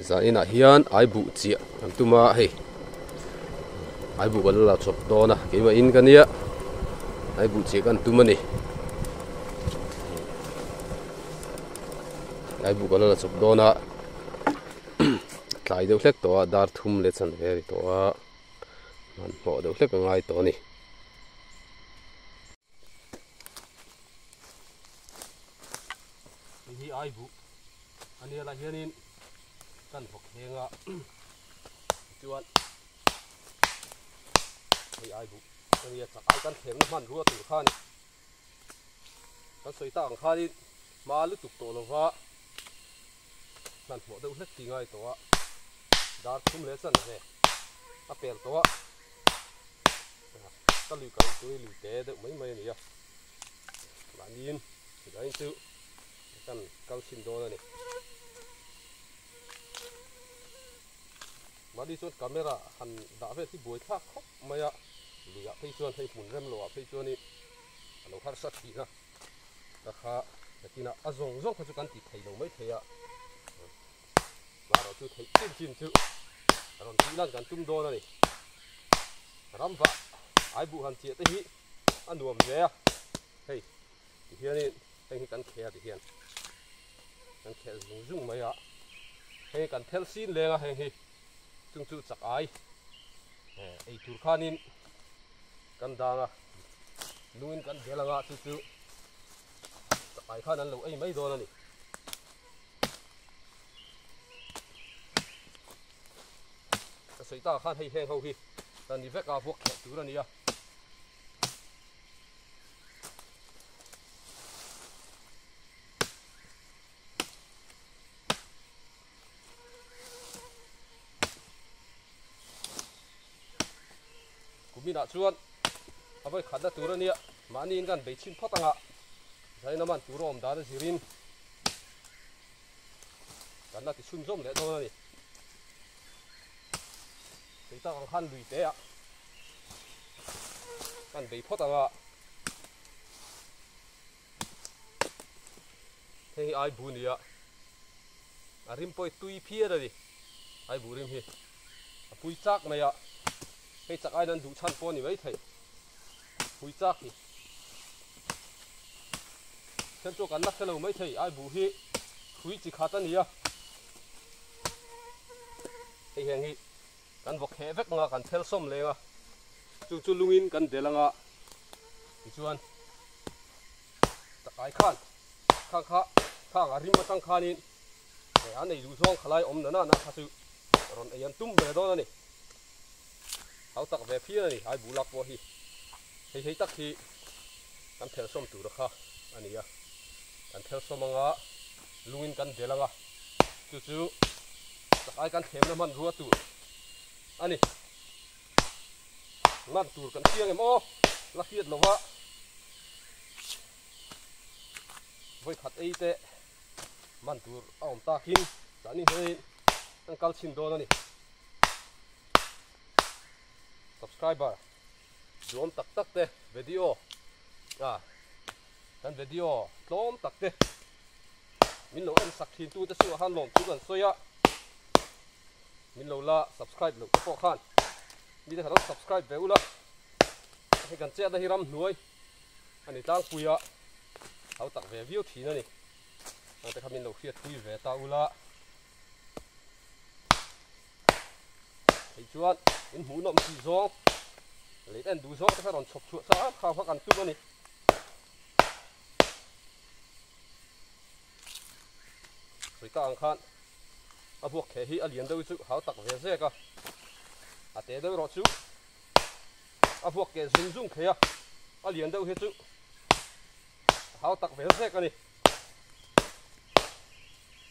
za ina hian ai bu chia an tuma hei ai bu kan la chop dona ke ma in kania ai bu chia kan tumani ai bu kan la chop dona tlai deuh hlek to dar thum le chan veri to a man ho deuh hlek ngai to ni hi ai bu ania la hianin kan phok henga chuan hi ai bu ania chak ai kan theng man ruwa tu khan kan soita ang khanin ma lu tuk to lova kan ho deuh hlek ti ngai to a dar thum le chan he a pel to a ka lui ka tu lui te de mai mai ni ya banin dai tu kan kal sin do ni madi chuan camera han da ve ti boi thak khop maya luya phei chuan hei mun rem lo a phei chuan ni alo har sa thi na ta kha tina azong zong kha chu kan ti thei lo mai theya la ro chu thei chin chu ron ti lan kan tum do na ni ram va ai bu han che te hi anuam ve a hei ti hian ni hei kan khea ti hian kan khel zung zung maya hei kan thel sin lenga hei hi chung chu chak ai ei tur khanin kan danga luin kan delanga chu chu chak ai khan an lo ei mai don ani ka soita khan hei heng ho hi tan ni veka vok khe tur ani a mina chuan avoi khadna turania mani in kan beichin photanga zaina man turom da da sirin kanna ti sun zom le to ni seita kan khan lui te a kan bei photanga hei ai bunia arim poi tui phia da ni ai burim hi apui chak maya hei chak ai nan du chan po ni mai thei hui chak hi chen chu kan nak thelo mai thei ai bu hi hui chi khata ni a hei heng hi kan vok he vek nga kan thel som lenga chu chu lungin kan delanga ti chuan chak ai khan khang kha khang arim ma tang khanin he an nei du zong khalai om na na kha chu ron ayan tum be do na ni hau tak ve phia ni ai bulak po hi hei tak hi kan thel som tur kha ania kan thel somanga lungin kan delanga chu chu tak ai kan them na man ruwa tu ani man tur kan tiang em o la khiat lova voi khat ei te man tur aom ta khin tani hei kan kal chin do na ni subscriber dom tak tak te video kan video dom tak te min lo en sak thin tu te su han lom chu kan soya min lo la subscribe lo ko khan mi te haron subscribe ve ula he kan che da hiram nuai ani tang puya hau tak ve view thi na ni te khamin lo khiat thui ve ta ula hei chuan in mu nom si zong lấy đèn đủ số cái đòn chụp chuột sao khao phát ăn chút này rồi ta ăn khan à buộc khe hi à liền đâu chú háo tắc về xe cả à té đâu rồi chú à buộc cái dùng dùng khe à liền đâu hết chú háo tắc về xe cả này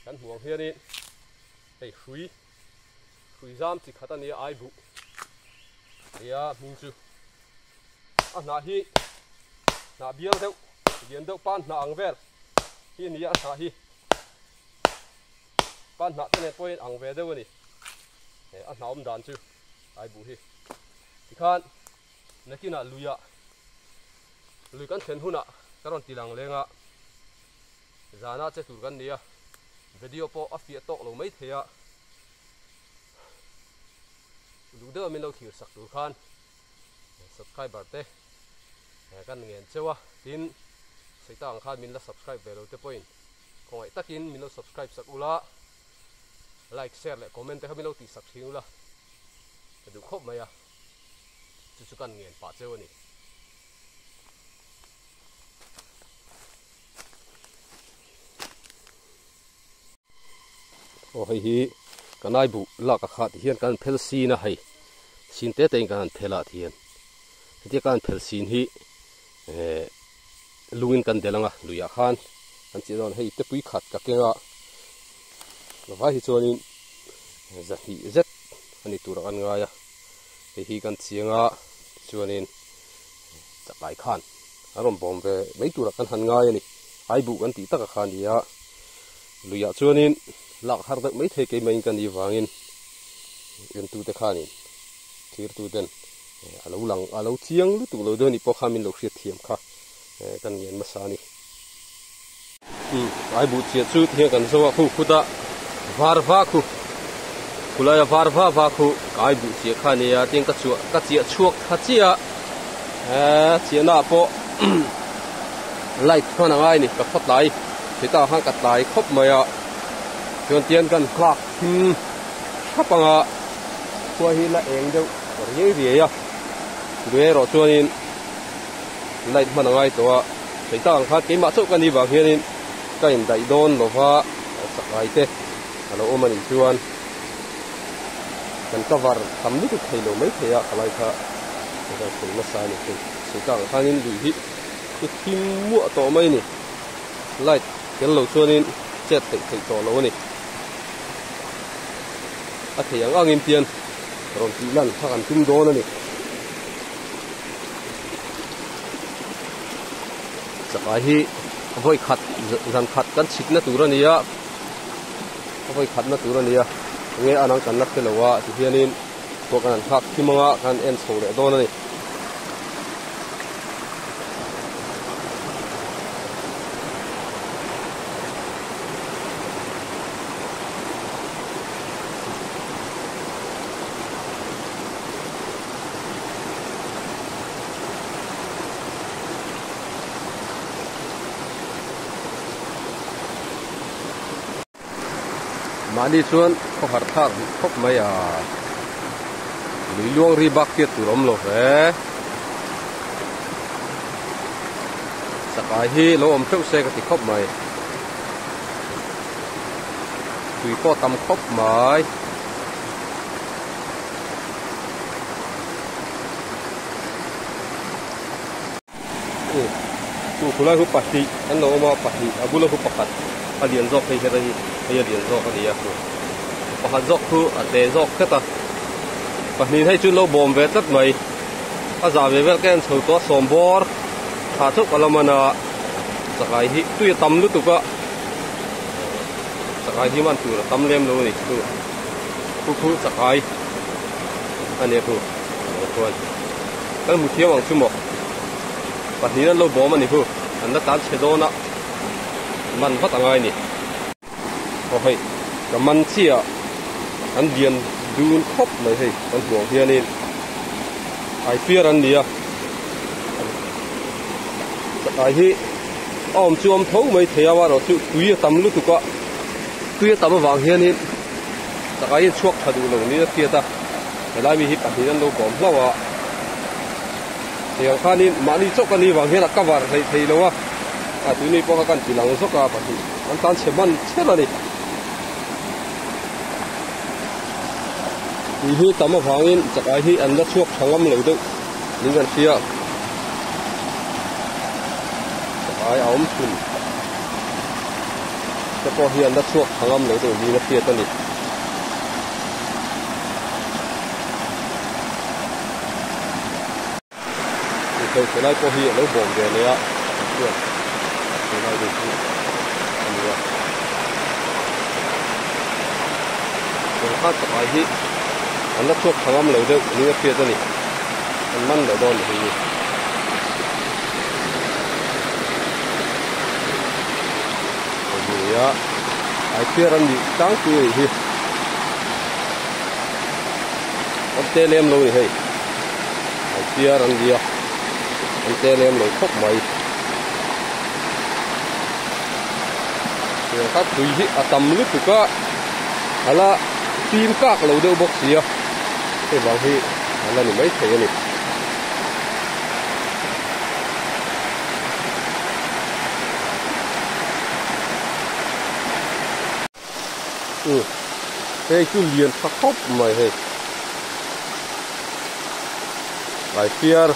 cái huồng here đi hey khui giam chỉ khát anh ai bu ya mình chú à na hi na biếng đâu pan na ang ver hi ni à na hi pan na tên point ang ver đâu ni à na đàn chú ai bu hi thì khan nãy kia na lui kan then huna karon tilang lenga zana che tur kan nia video po afia tok lo mai theya lu de min lo thir sak tur khan subscriber te kan ngen chewa tin seitang khan min la subscribe velo te point khoi takin min lo subscribe sak ula like share le comment te kha min lo ti sak thingula du khop maya chu kan ngen pa chewani o hi kanai bu la ka khat hian kan phel si na hai sin te te kan phela thian ti kan phel sin hi luin kan delanga luya khan kan chi don hei te pui khat ka kenga vai hi chonin za hi zet ani tur kan nga ya hi kan chianga chuanin chakai khan arom bom ve mai tur kan han nga ya ni ai bu kan ti taka khan ya luya chuanin lak har dak mai the ke mai kan ni wangin en tu te khanin thir tu den alo lang alo chiang lu tu lo do ni po khamin lo hriat thiam kha kan ngen ma sa ni ai bu chia chu the kan so khu khuta varva khu kulaya varva va khu ai bu chia khani ya ting ka chia chuak kha chia chia na po light khana ngai ni ka phat lai thita hang kat lai khop maya chuan tian kan klak khapanga khua hi la eng deuh ri ri ya re ro chuanin light hmana ngai to a thita kha ke ma chau kan ni wa hianin kain dai don lova sakai te alo omani chuan kan cover tam lu thailo mai theya kalai kha ka thil ma sa ni chu sitang khanin lui hi ku thim mu to mai ni light kel lo chuanin chet te thei to lo ni a theyang angin pian ron ti lan thakan tum don ani sakai hi voi khat zan khat kan chikna turania voi khat na turania nge anang kan nak telowa ti hianin to kan khak thimanga kan en chhole don ani mani chuan ko har thar khop mai a lui luang ri bak ke turom lo ve sakai hi lo om theu se ka ti khop mai tui po tam khop mai tu kulai hu pati an lo ma pati abulo hu pakat alian zok hei hera hi alian zok ani ya ku pahat zok khu ate zok khata pahnin hei chu lo bom ve tat mai a za ve vel ken chho to sombor tha thuk alamana sakai hi tu tam lu tu ka sakai hi man tu tam lem lo ni tu khu sakai ani ku kon kan mu thiam ang chu mo pahnin lo bom ani ku an da tan chedona man phát angai ni hoi ka man chia an dian dun khop mai hei an huang hianin ai fear an nia ai hi om chuam thau mai theyawa ro chu tui tam lu tu ka tui tam wang hianin sakai chuak thadu lo ni tia ta lai mi hi pahnin lo bom hlawa thiang khanin mani chok ani wang hian cover thei lowa a tu ni po kan tilang so ka pati an tan cheman chela ni hi tama wangin chakai hi an la chuak thangam lo do ningan sia chakai aum thun ta po hi an la chuak thangam lo do ni na sia ta ni ko selai po hi lo bom de le a đây được rồi phát tại hi anh đã chuộc thằng âm lấy được những cái kia này anh mang lại đòn thì rồi á ai kia anh bị trắng cười hi an te lem lo ni hei ai piar an dia an te lem lo khop mai rồi các tùy hi atam lu tu ka ala tim kak lo deuh bok sia te bang hi ala ni mai thei ani hey chu liền khắc khop mai hey ai piar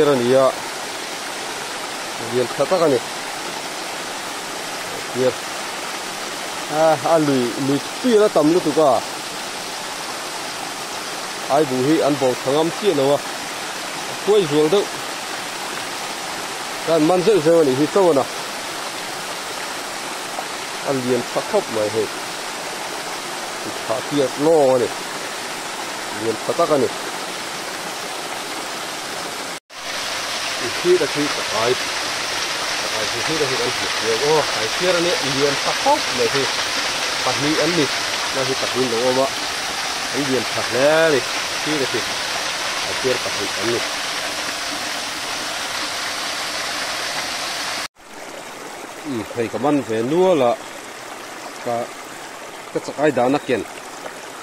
ani ya liền khata ka ni piar lui pi la tam lu tu ka ai bu hi an bo thangam chi lo wa koi zual do kan man zeu zeu ni hi to na an liền khắc khop mai hey khá piar lo ni liền khata ka ni khi đã khi ai khi đã khi ăn thịt ô ai kia này liền phát khóc này thì bắt mi ăn đi nó thì bắt min đúng không ạ anh liền phát lẽ đi khi đã khi ai kia bắt mi ăn đi thầy các bạn về nua là cái cái đá nát kiền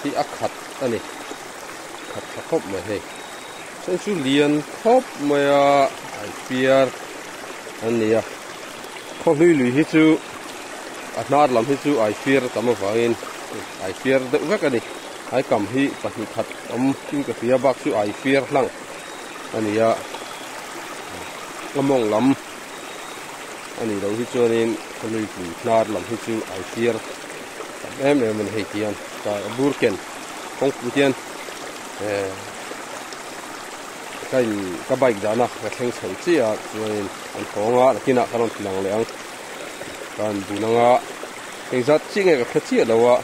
thì ác khát anh này khát khóc mà hay sen su liền khóc mà ai piar anh này khóc lùi hết chú nát làm hết chú ai piar tama vain ai piar đỡ vác anh này ai cầm hi bắt hi khát kim cái phía bắc chú ai piar lăng anh này ngamong lắm anh này đâu hết chú nên lùi nát làm hết chú ai piar em mình hay tiền cái burken không phụ tiền cái bike đó na cái thằng sầu chi à rồi anh có ngã kia nè cái lòng lằng lẹng còn bù năng cái giật chi nghe cái chi đâu à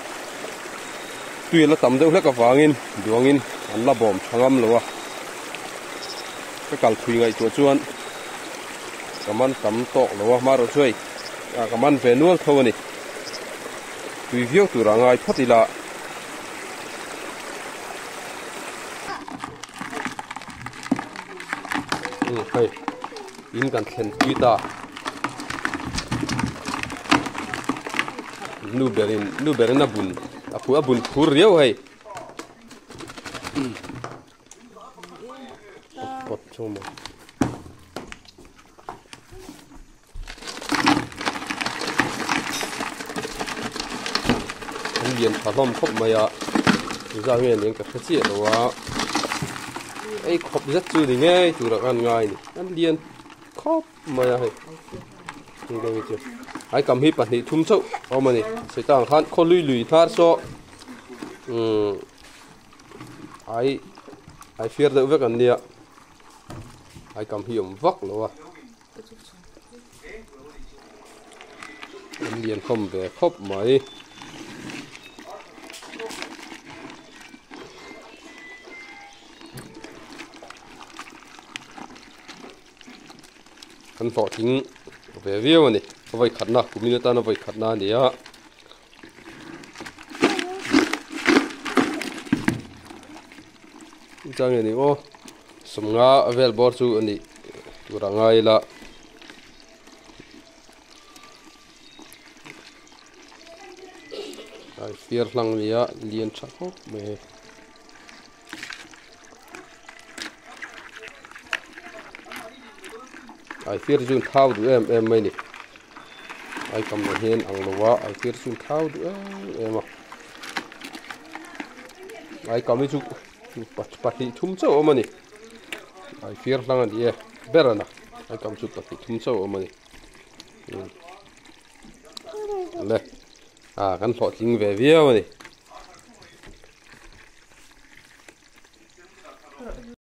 tuy là tầm đâu là cái vàng in anh là bom thằng âm đâu à cái càng thui ngay chỗ chuan cái man tầm to đâu à mà rồi chơi cái man về nuôi thôi nè tùy việc tụi ra ngay phát đi là hay in kan thlen tui ta nu berin abun abun phur riau hay pot choma anh liền thả lom khop maya ra nguyên những cái phát triển đó ai khop rất chú thì nghe chú được ăn ngay anh liền khop maya hay như đây chưa ai cầm hip thì thum sâu ông mà này sẽ tăng khăn khó lùi thar so ai phía đỡ với anh đi ai cầm hiểm vắc rồi anh liền không về khop mấy kan phỏ tính về viêu này có vậy khát na cũng như ta nó vậy khát na này á trang này ô sum nga vel bor chu ani tu ra ngai la ai fier lang nia lien cha ho me ai fier jun thau du em mai ni ai kam na hen ang lowa ai fier jun thau du em à ai kam chu pati thum chau mani ai fier lang ani e berana ai kam chu pati thum chau mani le kan thọ ting ve viau ni